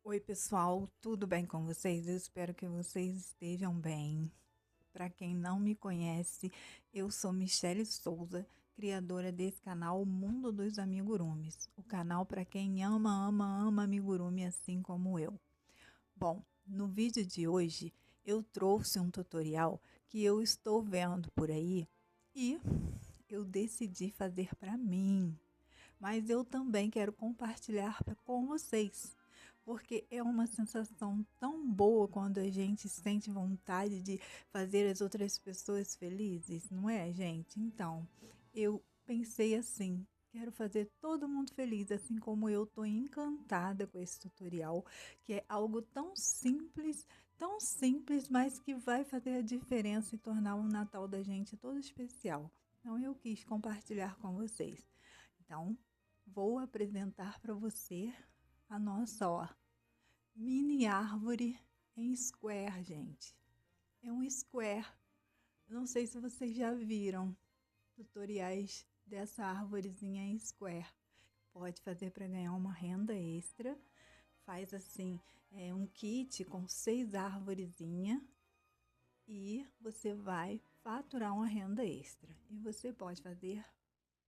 Oi, pessoal, tudo bem com vocês? Eu espero que vocês estejam bem. Para quem não me conhece, eu sou Michele Souza, criadora desse canal O Mundo dos Amigurumis, o canal para quem ama amigurumi assim como eu. Bom, no vídeo de hoje eu trouxe um tutorial que eu estou vendo por aí e eu decidi fazer para mim, mas eu também quero compartilhar com vocês, porque é uma sensação tão boa quando a gente sente vontade de fazer as outras pessoas felizes, não é, gente? Então, eu pensei assim, quero fazer todo mundo feliz, assim como eu tô encantada com esse tutorial, que é algo tão simples, mas que vai fazer a diferença e tornar o Natal da gente todo especial. Então, eu quis compartilhar com vocês. Então, vou apresentar para você a nossa, mini árvore em square, gente. É um square. Não sei se vocês já viram tutoriais dessa árvorezinha em square. Pode fazer para ganhar uma renda extra. Faz assim, um kit com 6 árvorezinhas e você vai faturar uma renda extra. E você pode fazer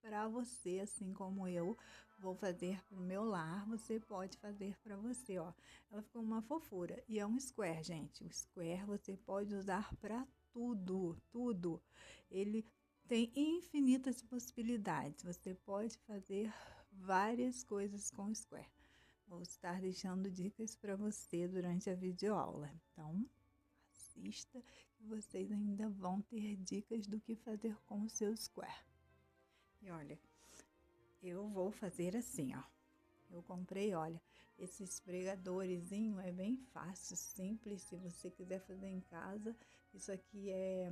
para você, assim como eu vou fazer para o meu lar, você pode fazer para você, ó. Ela ficou uma fofura e é um square, gente. O square você pode usar para tudo. Ele tem infinitas possibilidades. Você pode fazer várias coisas com o square. Vou estar deixando dicas para você durante a videoaula. Então, assista que vocês ainda vão ter dicas do que fazer com o seu square. E olha, eu vou fazer assim, ó. Eu comprei, olha, esse esfregadorzinho é bem fácil, simples, se você quiser fazer em casa. Isso aqui é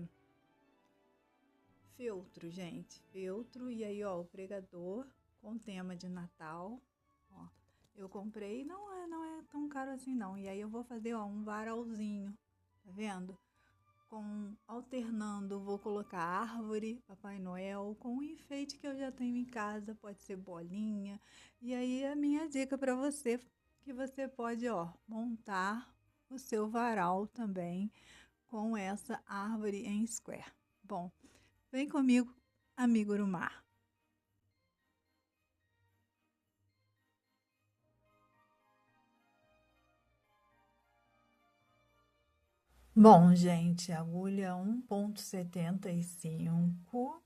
feltro, gente, feltro. E aí, ó, o pregador com tema de Natal, ó. Eu comprei, não é tão caro assim não. E aí eu vou fazer, ó, um varalzinho, tá vendo? Alternando, vou colocar árvore, Papai Noel, com o enfeite que eu já tenho em casa, pode ser bolinha. E aí a minha dica para você, que você pode, ó, montar o seu varal também com essa árvore em square. Bom, vem comigo, amigo Urumar. Bom, gente, agulha 1,75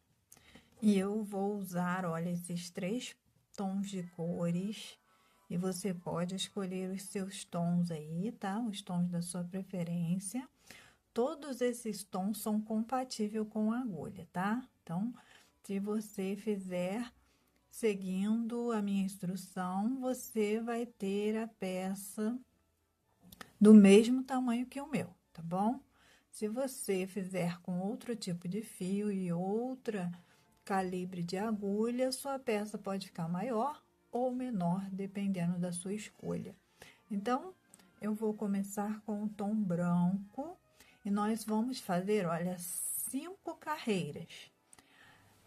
e eu vou usar, olha, esses 3 tons de cores e você pode escolher os seus tons aí, tá? Os tons da sua preferência. Todos esses tons são compatíveis com a agulha, tá? Então, se você fizer seguindo a minha instrução, você vai ter a peça do mesmo tamanho que o meu, tá bom? Se você fizer com outro tipo de fio e outra calibre de agulha, sua peça pode ficar maior ou menor, dependendo da sua escolha. Então, eu vou começar com o tom branco e nós vamos fazer, olha, 5 carreiras.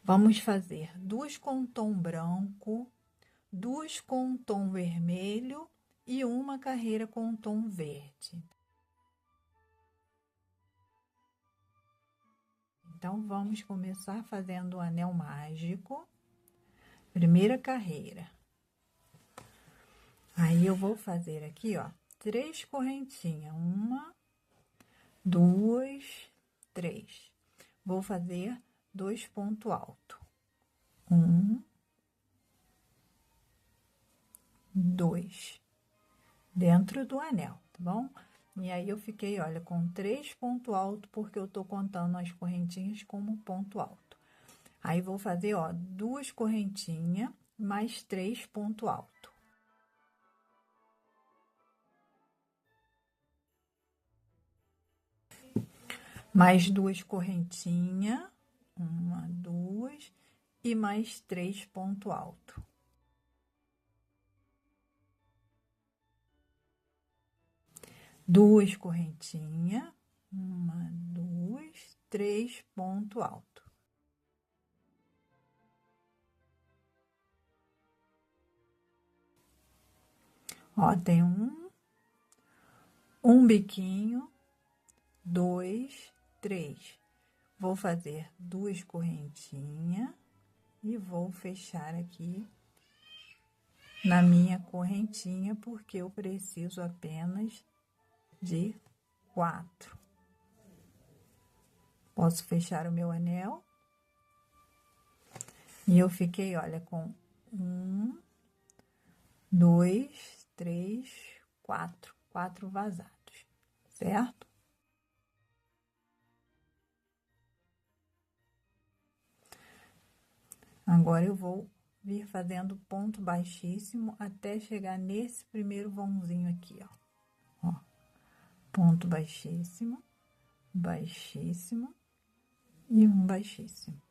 Vamos fazer 2 com tom branco, 2 com tom vermelho e uma carreira com tom verde. Então, vamos começar fazendo o anel mágico, primeira carreira. Aí, eu vou fazer aqui, ó, 3 correntinhas, 1, 2, 3. Vou fazer 2 pontos altos. 1, 2, dentro do anel, tá bom? E aí, eu fiquei, olha, com 3 pontos altos, porque eu tô contando as correntinhas como ponto alto. Aí, vou fazer, ó, 2 correntinhas, mais 3 pontos altos. Mais 2 correntinhas, 1, 2, e mais 3 pontos altos. Duas correntinhas, 1, 2, 3 pontos altos. Ó, tem 1, um biquinho, 2, 3. Vou fazer 2 correntinhas e vou fechar aqui na minha correntinha, porque eu preciso apenas de 4. Posso fechar o meu anel. E eu fiquei, olha, com 1, 2, 3, 4. 4 vazados, certo? Agora, eu vou vir fazendo ponto baixíssimo até chegar nesse primeiro vãozinho aqui, ó. Ó, ponto baixíssimo, baixíssimo e um baixíssimo.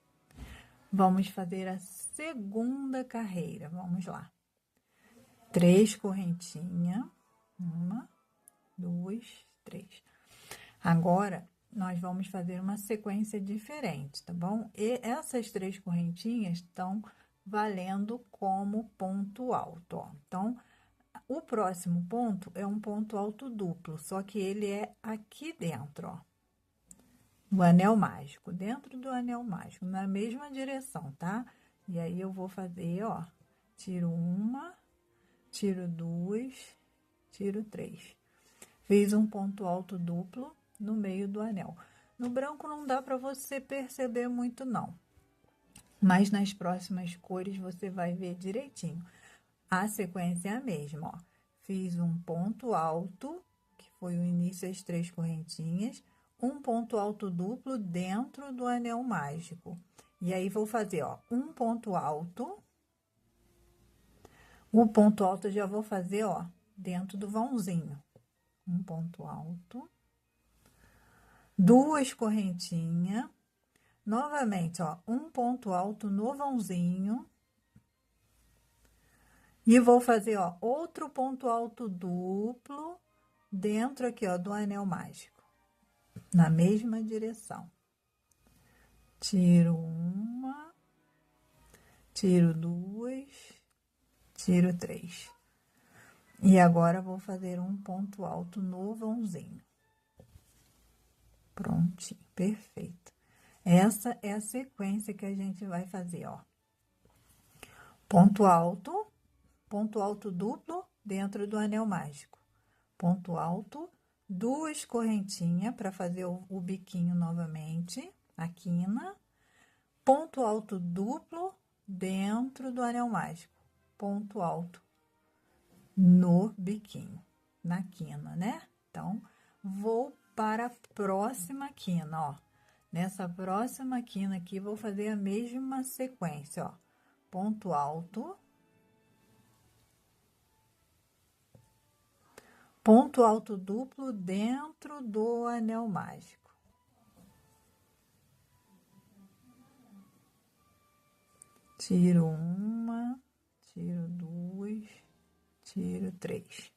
Vamos fazer a segunda carreira, vamos lá. 3 correntinhas, 1, 2, 3. Agora, nós vamos fazer uma sequência diferente, tá bom? E essas 3 correntinhas estão valendo como ponto alto, ó. Então, o próximo ponto é um ponto alto duplo, só que ele é aqui dentro, ó. Do anel mágico, dentro do anel mágico, na mesma direção, tá? E aí, eu vou fazer, ó, tiro 1, tiro 2, tiro 3. Fiz um ponto alto duplo no meio do anel. No branco não dá para você perceber muito, não. Mas nas próximas cores você vai ver direitinho. A sequência é a mesma, ó. Fiz um ponto alto, que foi o início das 3 correntinhas, um ponto alto duplo dentro do anel mágico. E aí, vou fazer, ó, um ponto alto. O ponto alto eu já vou fazer, ó, dentro do vãozinho. Um ponto alto. 2 correntinhas. Novamente, ó, um ponto alto no vãozinho. E vou fazer, ó, outro ponto alto duplo dentro aqui, ó, do anel mágico. Na mesma direção. Tiro 1, tiro 2, tiro 3. E agora, vou fazer um ponto alto no vãozinho. Prontinho, perfeito. Essa é a sequência que a gente vai fazer, ó. Ponto alto duplo dentro do anel mágico. Ponto alto, 2 correntinhas para fazer o biquinho novamente, a quina. Ponto alto duplo dentro do anel mágico. Ponto alto no biquinho, na quina, né? Então, vou para a próxima quina, ó. Nessa próxima quina aqui, vou fazer a mesma sequência, ó. Ponto alto. Ponto alto duplo dentro do anel mágico. Tiro 1, tiro 2, tiro 3.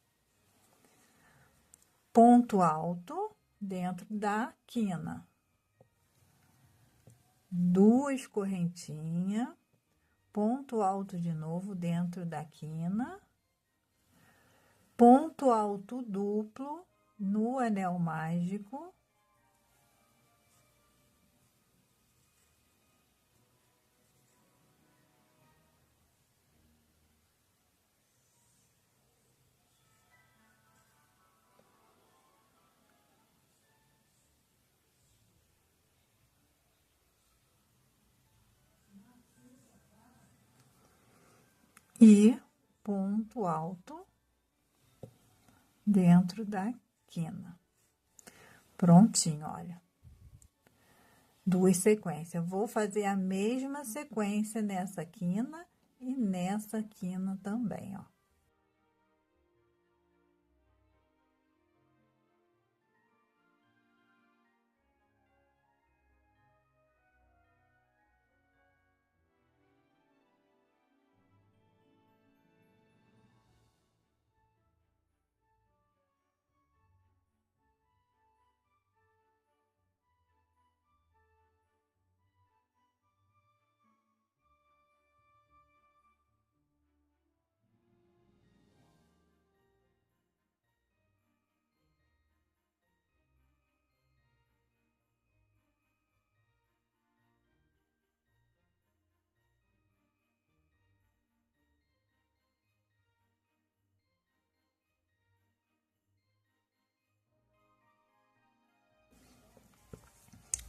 Ponto alto dentro da quina. 2 correntinhas, ponto alto de novo dentro da quina. Ponto alto duplo no anel mágico. E ponto alto dentro da quina. Prontinho, olha. 2 sequências. Vou fazer a mesma sequência nessa quina e nessa quina também, ó.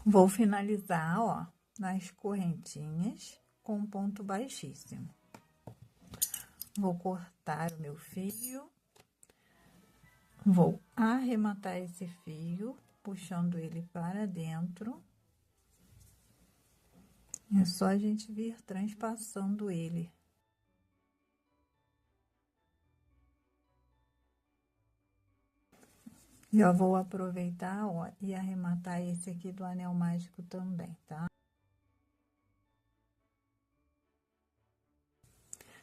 Vou finalizar, ó, nas correntinhas com ponto baixíssimo. Vou cortar o meu fio, vou arrematar esse fio, puxando ele para dentro. É só a gente vir transpassando ele. Já vou aproveitar, ó, e arrematar esse aqui do anel mágico também, tá?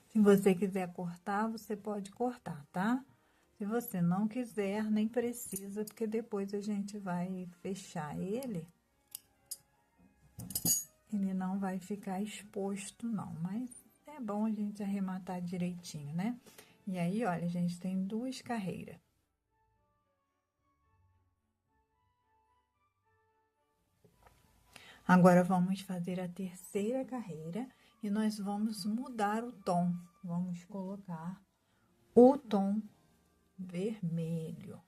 Se você quiser cortar, você pode cortar, tá? Se você não quiser, nem precisa, porque depois a gente vai fechar ele. Ele não vai ficar exposto, não, mas é bom a gente arrematar direitinho, né? E aí, olha, a gente tem 2 carreiras. Agora, vamos fazer a terceira carreira e nós vamos mudar o tom. Vamos colocar o tom vermelho.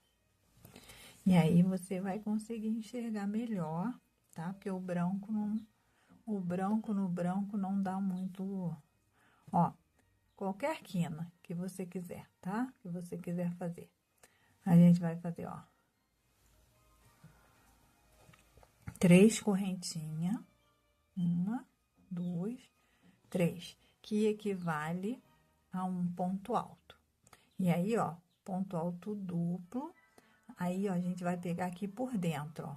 E aí, você vai conseguir enxergar melhor, tá? Porque o branco no branco não dá muito... Ó, qualquer quina que você quiser, tá? Que você quiser fazer. A gente vai fazer, ó, 3 correntinhas, 1, 2, 3, que equivale a um ponto alto. E aí, ó, ponto alto duplo, aí, ó, a gente vai pegar aqui por dentro, ó.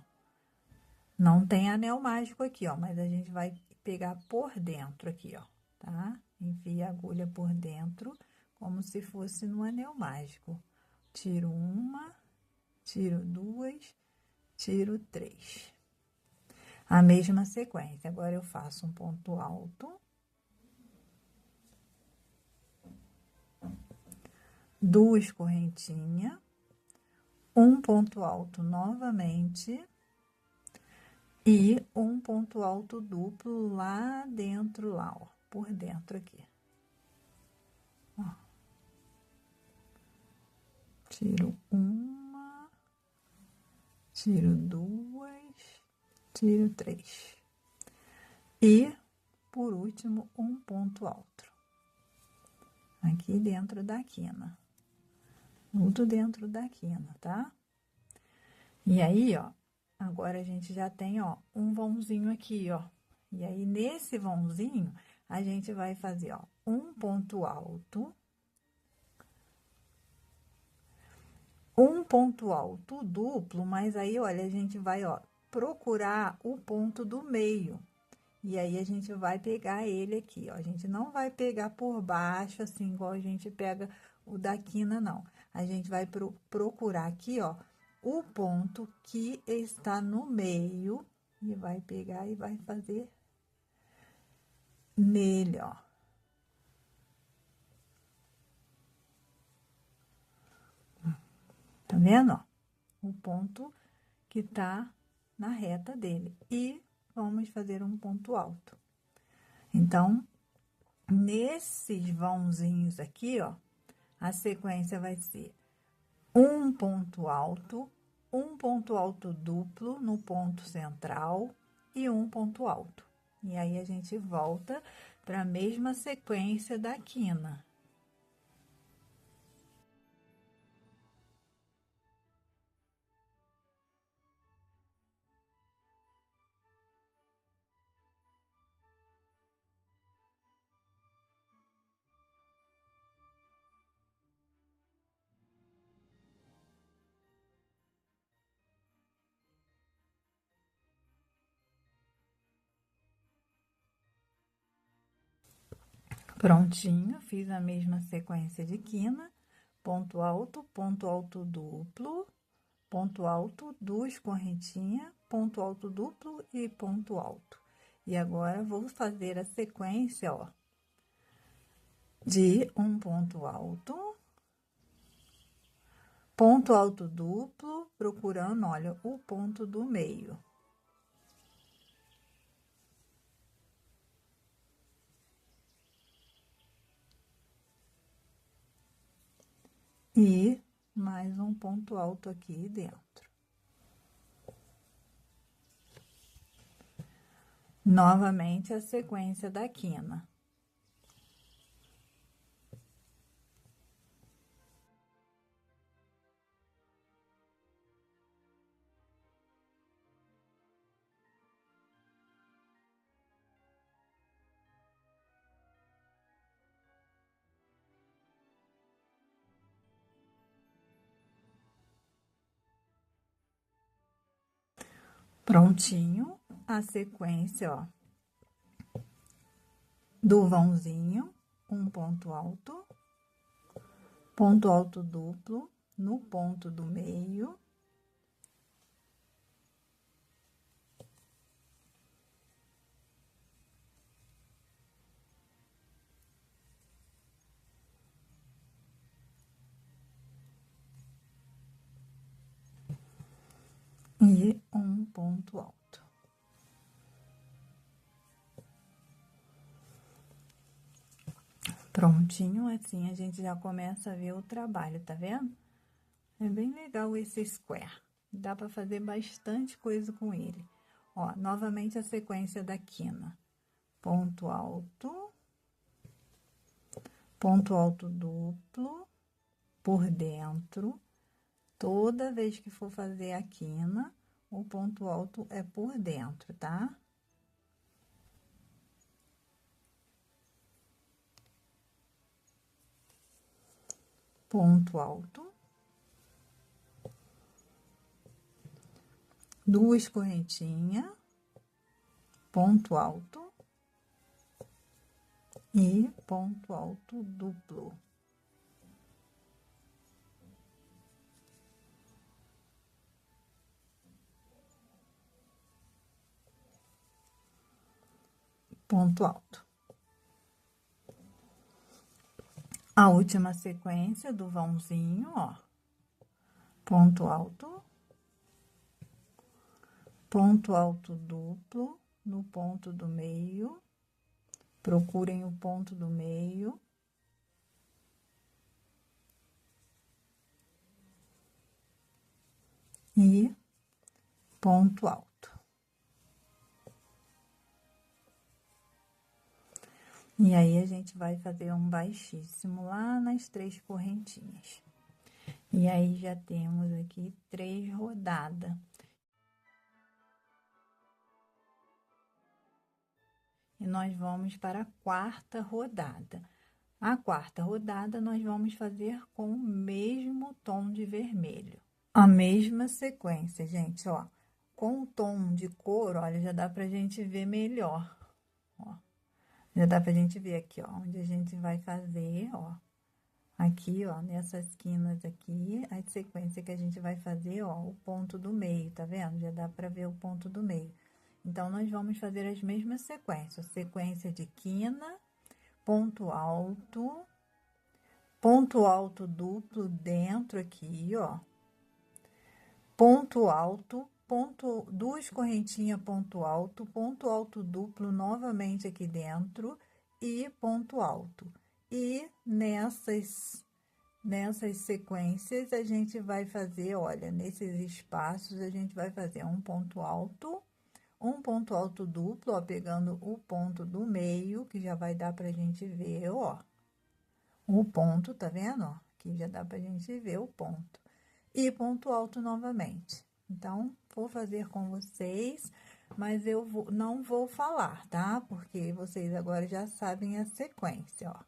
Não tem anel mágico aqui, ó, mas a gente vai pegar por dentro aqui, ó, tá? Enfia a agulha por dentro, como se fosse no anel mágico. Tiro 1, tiro 2, tiro 3. A mesma sequência. Agora, eu faço um ponto alto, 2 correntinhas, um ponto alto novamente e um ponto alto duplo lá dentro, lá, ó, por dentro aqui. Ó. Tiro 1, tiro 2, tiro 3. E, por último, um ponto alto. Aqui dentro da quina. Tudo dentro da quina, tá? E aí, ó, agora a gente já tem, ó, um vãozinho aqui, ó. E aí, nesse vãozinho, a gente vai fazer, ó, um ponto alto, um ponto alto duplo, mas aí, olha, a gente vai, ó, procurar o ponto do meio. E aí, a gente vai pegar ele aqui, ó. A gente não vai pegar por baixo, assim, igual a gente pega o da quina, não. A gente vai procurar aqui, ó, o ponto que está no meio e vai pegar e vai fazer nele, ó. Tá vendo, ó? O ponto que tá na reta dele. E vamos fazer um ponto alto. Então, nesses vãozinhos aqui, ó, a sequência vai ser um ponto alto duplo no ponto central e um ponto alto. E aí, a gente volta para a mesma sequência da quina. Prontinho, fiz a mesma sequência de quina, ponto alto duplo, ponto alto, 2 correntinhas, ponto alto duplo e ponto alto. E agora, vou fazer a sequência, ó, de um ponto alto duplo, procurando, olha, o ponto do meio. E mais um ponto alto aqui dentro. Novamente a sequência da quina. Prontinho, a sequência, ó, do vãozinho, um ponto alto duplo no ponto do meio, e um ponto alto. Prontinho, assim a gente já começa a ver o trabalho, tá vendo? É bem legal esse square. Dá para fazer bastante coisa com ele. Ó, novamente a sequência da quina. Ponto alto duplo por dentro. Toda vez que for fazer a quina, o ponto alto é por dentro, tá? Ponto alto. Duas correntinhas, ponto alto e ponto alto duplo. Ponto alto. A última sequência do vãozinho, ó, ponto alto duplo no ponto do meio, procurem o ponto do meio. E ponto alto. E aí, a gente vai fazer um baixíssimo lá nas 3 correntinhas. E aí, já temos aqui 3 rodadas. E nós vamos para a 4ª rodada. A 4ª rodada, nós vamos fazer com o mesmo tom de vermelho. A mesma sequência, gente, ó. Com o tom de couro, olha, já dá pra gente ver melhor, ó. Já dá pra gente ver aqui, ó, onde a gente vai fazer, ó. Aqui, ó, nessas quinas aqui, a sequência que a gente vai fazer, ó, o ponto do meio, tá vendo? Já dá pra ver o ponto do meio. Então, nós vamos fazer as mesmas sequências. Sequência de quina, ponto alto duplo dentro aqui, ó. Ponto alto, duas correntinhas, ponto alto duplo novamente aqui dentro e ponto alto. E nessas sequências, a gente vai fazer, olha, nesses espaços, a gente vai fazer um ponto alto duplo, ó, pegando o ponto do meio, que já vai dar pra gente ver, ó, o ponto, tá vendo, ó? Aqui já dá pra gente ver o ponto. E ponto alto novamente. Então, vou fazer com vocês, mas eu não vou falar, tá? Porque vocês agora já sabem a sequência, ó.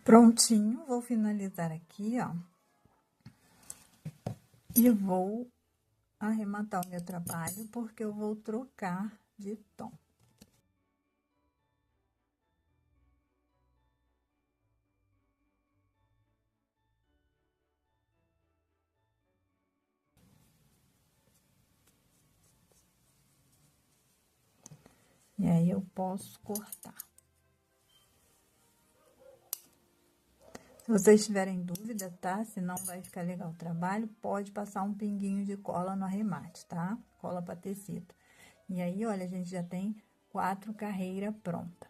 Prontinho, vou finalizar aqui, ó. E vou arrematar o meu trabalho, porque eu vou trocar de tom. E aí, eu posso cortar. Se vocês tiverem dúvida, tá? Se não vai ficar legal o trabalho, pode passar um pinguinho de cola no arremate, tá? Cola para tecido. E aí, olha, a gente já tem 4 carreiras prontas.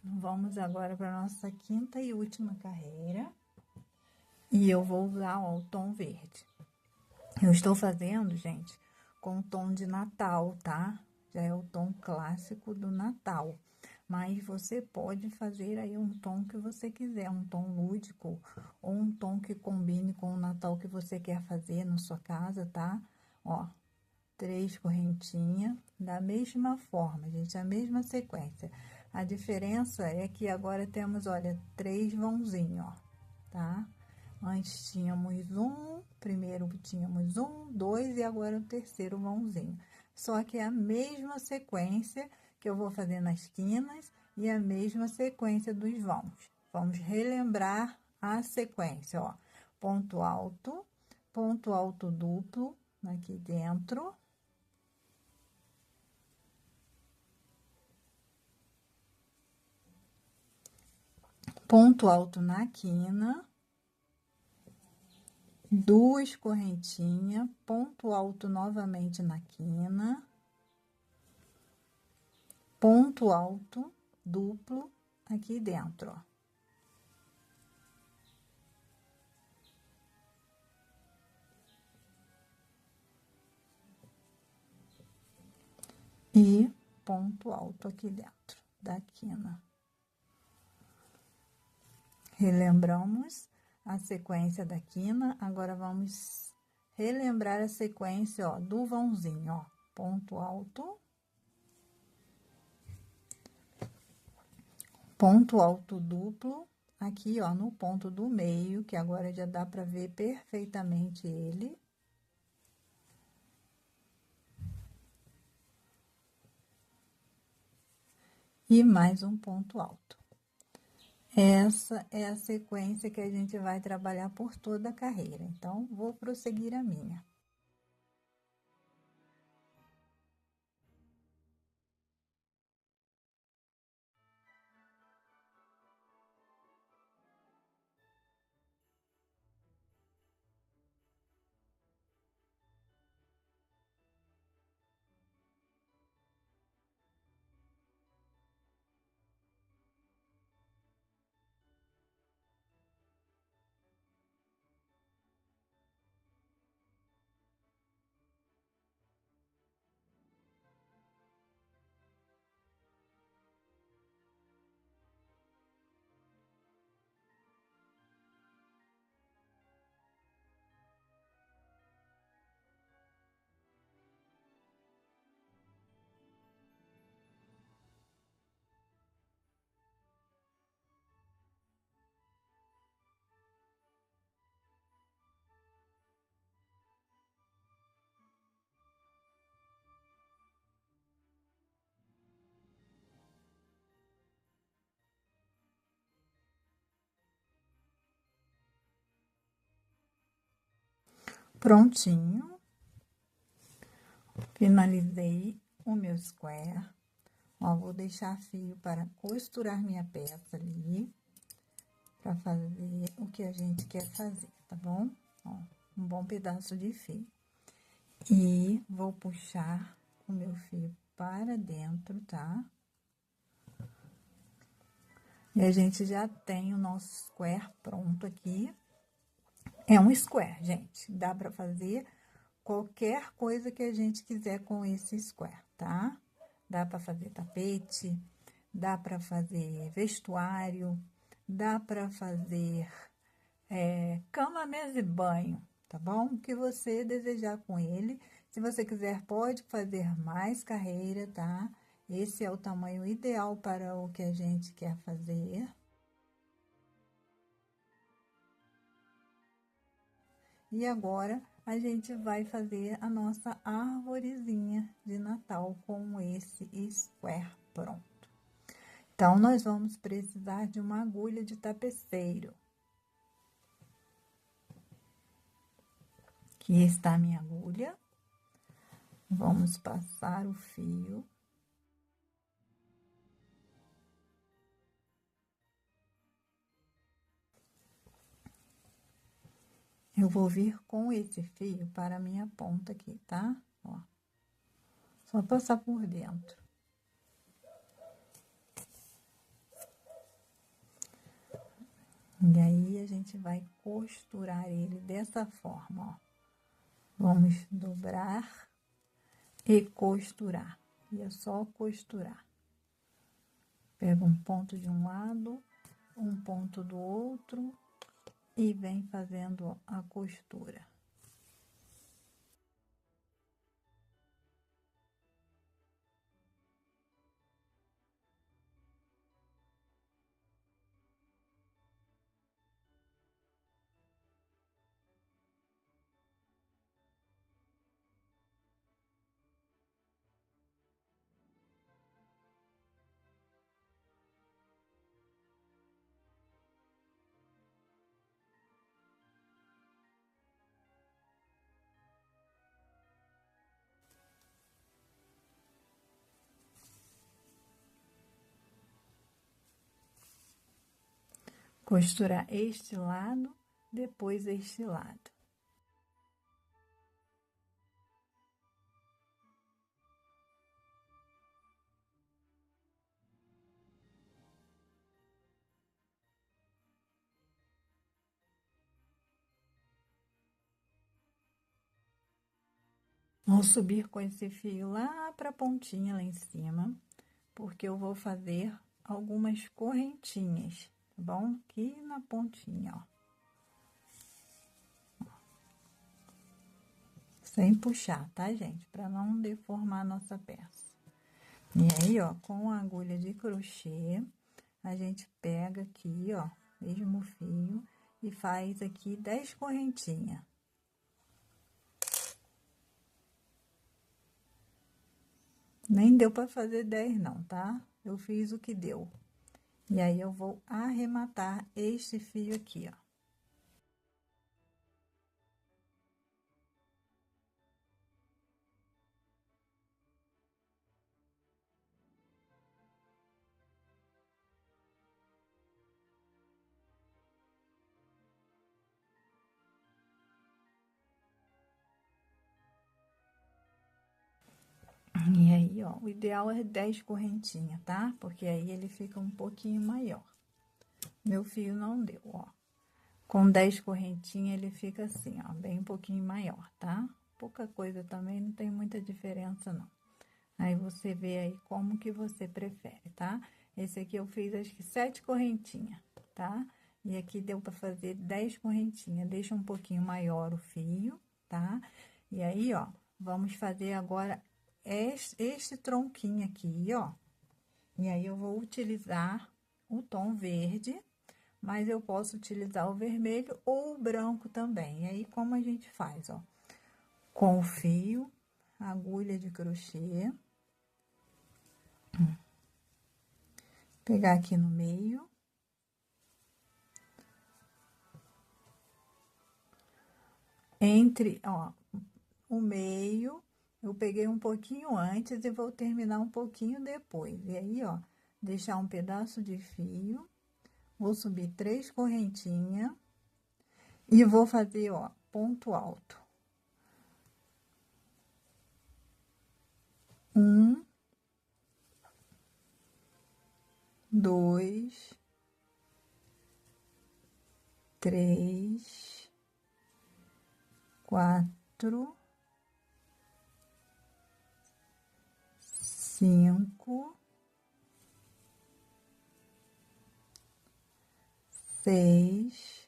Vamos agora para nossa 5ª e última carreira. E eu vou usar, ó, o tom verde. Eu estou fazendo, gente, com o tom de Natal, tá? Já é o tom clássico do Natal. Mas você pode fazer aí um tom que você quiser, um tom lúdico, ou um tom que combine com o Natal que você quer fazer na sua casa, tá? Ó, 3 correntinhas, da mesma forma, gente, a mesma sequência. A diferença é que agora temos, olha, 3 vãozinhos, ó, tá? Antes tínhamos primeiro tínhamos 1, 2 e agora o terceiro vãozinho. Só que é a mesma sequência que eu vou fazer nas quinas e a mesma sequência dos vãos. Vamos relembrar a sequência, ó. Ponto alto duplo aqui dentro. Ponto alto na quina. 2 correntinhas, ponto alto novamente na quina, ponto alto duplo aqui dentro, ó. E ponto alto aqui dentro da quina. Relembramos a sequência da quina, agora vamos relembrar a sequência, ó, do vãozinho, ó. Ponto alto duplo, aqui, ó, no ponto do meio, que agora já dá pra ver perfeitamente ele. E mais um ponto alto. Essa é a sequência que a gente vai trabalhar por toda a carreira. Então, vou prosseguir a minha. Prontinho. Finalizei o meu square. Ó, vou deixar fio para costurar minha peça ali, para fazer o que a gente quer fazer, tá bom? Ó, um bom pedaço de fio. E vou puxar o meu fio para dentro, tá? E a gente já tem o nosso square pronto aqui. É um square, gente. Dá pra fazer qualquer coisa que a gente quiser com esse square, tá? Dá pra fazer tapete, dá pra fazer vestuário, dá pra fazer cama, mesa e banho, tá bom? O que você desejar com ele. Se você quiser, pode fazer mais carreira, tá? Esse é o tamanho ideal para o que a gente quer fazer. E agora, a gente vai fazer a nossa arvorezinha de Natal com esse square pronto. Então, nós vamos precisar de uma agulha de tapeceiro. Aqui está a minha agulha. Vamos passar o fio. Eu vou vir com esse fio para a minha ponta aqui, tá? Ó. Só passar por dentro. E aí, a gente vai costurar ele dessa forma, ó. Vamos dobrar e costurar. E é só costurar. Pega um ponto de um lado, um ponto do outro e vem fazendo a costura. Costurar este lado, depois este lado. Vou subir com esse fio lá para a pontinha lá em cima, porque eu vou fazer algumas correntinhas, tá bom? Aqui na pontinha, ó. Sem puxar, tá, gente? Para não deformar a nossa peça. E aí, ó, com a agulha de crochê, a gente pega aqui, ó, mesmo fio, e faz aqui 10 correntinhas. Nem deu para fazer 10 não, tá? Eu fiz o que deu. E aí, eu vou arrematar este fio aqui, ó. E aí, ó, o ideal é 10 correntinhas, tá? Porque aí ele fica um pouquinho maior. Meu fio não deu, ó. Com 10 correntinhas, ele fica assim, ó, bem um pouquinho maior, tá? Pouca coisa também, não tem muita diferença, não. Aí, você vê aí como que você prefere, tá? Esse aqui eu fiz, acho que 7 correntinhas, tá? E aqui deu pra fazer 10 correntinhas. Deixa um pouquinho maior o fio, tá? E aí, ó, vamos fazer agora este tronquinho aqui, ó. E aí, eu vou utilizar o tom verde, mas eu posso utilizar o vermelho ou o branco também. E aí, como a gente faz, ó? Com o fio, agulha de crochê. Pegar aqui no meio. Entre, ó, o meio, eu peguei um pouquinho antes e vou terminar um pouquinho depois. E aí, ó, deixar um pedaço de fio, vou subir 3 correntinhas e vou fazer, ó, ponto alto. 1, 2, 3, 4, 5, 6,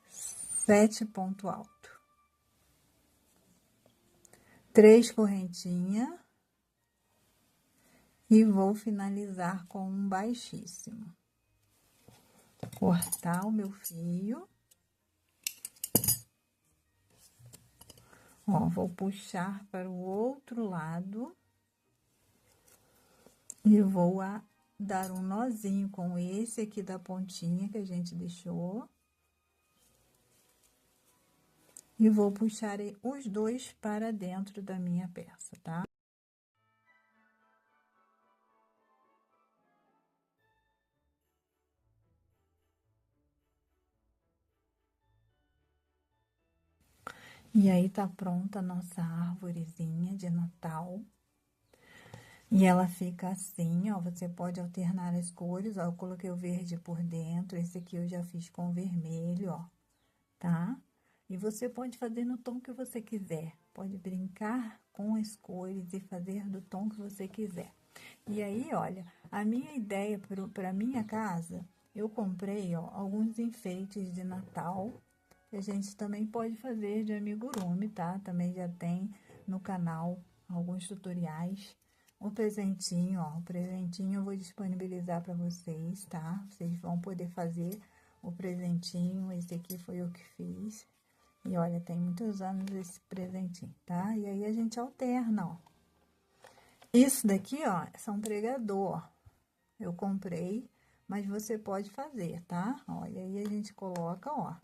7, 7 ponto alto, 3 correntinhas e vou finalizar com um baixíssimo. Cortar o meu fio. Ó, vou puxar para o outro lado e vou dar um nozinho com esse aqui da pontinha que a gente deixou. E vou puxar os dois para dentro da minha peça, tá? E aí, tá pronta a nossa árvorezinha de Natal. E ela fica assim, ó, você pode alternar as cores, ó, eu coloquei o verde por dentro, esse aqui eu já fiz com vermelho, ó, tá? E você pode fazer no tom que você quiser, pode brincar com as cores e fazer do tom que você quiser. E aí, olha, a minha ideia para minha casa, eu comprei, ó, alguns enfeites de Natal, que a gente também pode fazer de amigurumi, tá? Também já tem no canal alguns tutoriais. O presentinho, ó, o presentinho eu vou disponibilizar para vocês, tá? Vocês vão poder fazer o presentinho, esse aqui foi eu que fiz. E olha, tem muitos anos esse presentinho, tá? E aí a gente alterna, ó. Isso daqui, ó, são pregador, ó. Eu comprei, mas você pode fazer, tá? Ó, e aí a gente coloca, ó,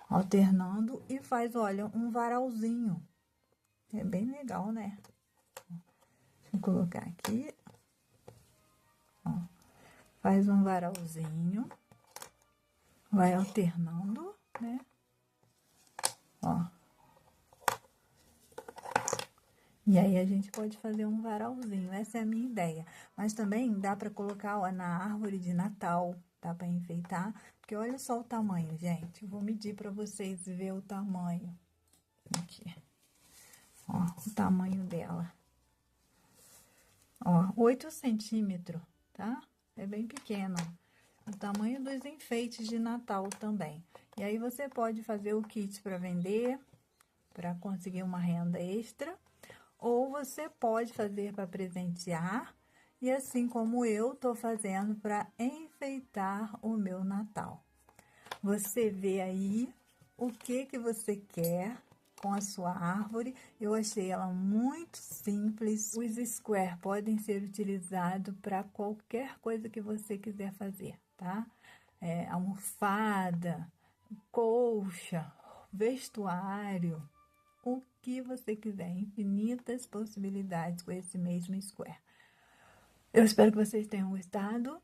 alternando e faz, olha, um varalzinho. É bem legal, né? Deixa eu colocar aqui. Ó, faz um varalzinho. Vai alternando, né? Ó. E aí, a gente pode fazer um varalzinho. Essa é a minha ideia. Mas também dá pra colocar, ó, na árvore de Natal. Dá pra enfeitar. Porque olha só o tamanho, gente. Eu vou medir pra vocês ver o tamanho. Aqui. Ó, o tamanho dela. Ó, 8 centímetros, tá? É bem pequeno. O tamanho dos enfeites de Natal também. E aí, você pode fazer o kit para vender, para conseguir uma renda extra. Ou você pode fazer para presentear. E assim como eu tô fazendo para enfeitar o meu Natal. Você vê aí o que você quer com a sua árvore. Eu achei ela muito simples. Os square podem ser utilizados para qualquer coisa que você quiser fazer, tá? Almofada, colcha, vestuário, o que você quiser. Infinitas possibilidades com esse mesmo square. Eu espero que vocês tenham gostado.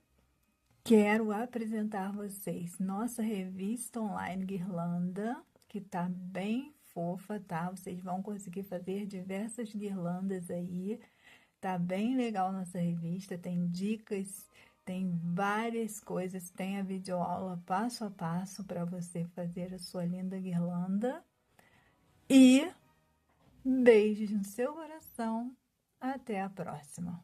Quero apresentar a vocês nossa revista online Guirlanda, que tá bem fofa, tá? Vocês vão conseguir fazer diversas guirlandas aí. Tá bem legal nossa revista, tem dicas, tem várias coisas, tem a videoaula passo a passo para você fazer a sua linda guirlanda. E beijos no seu coração. Até a próxima.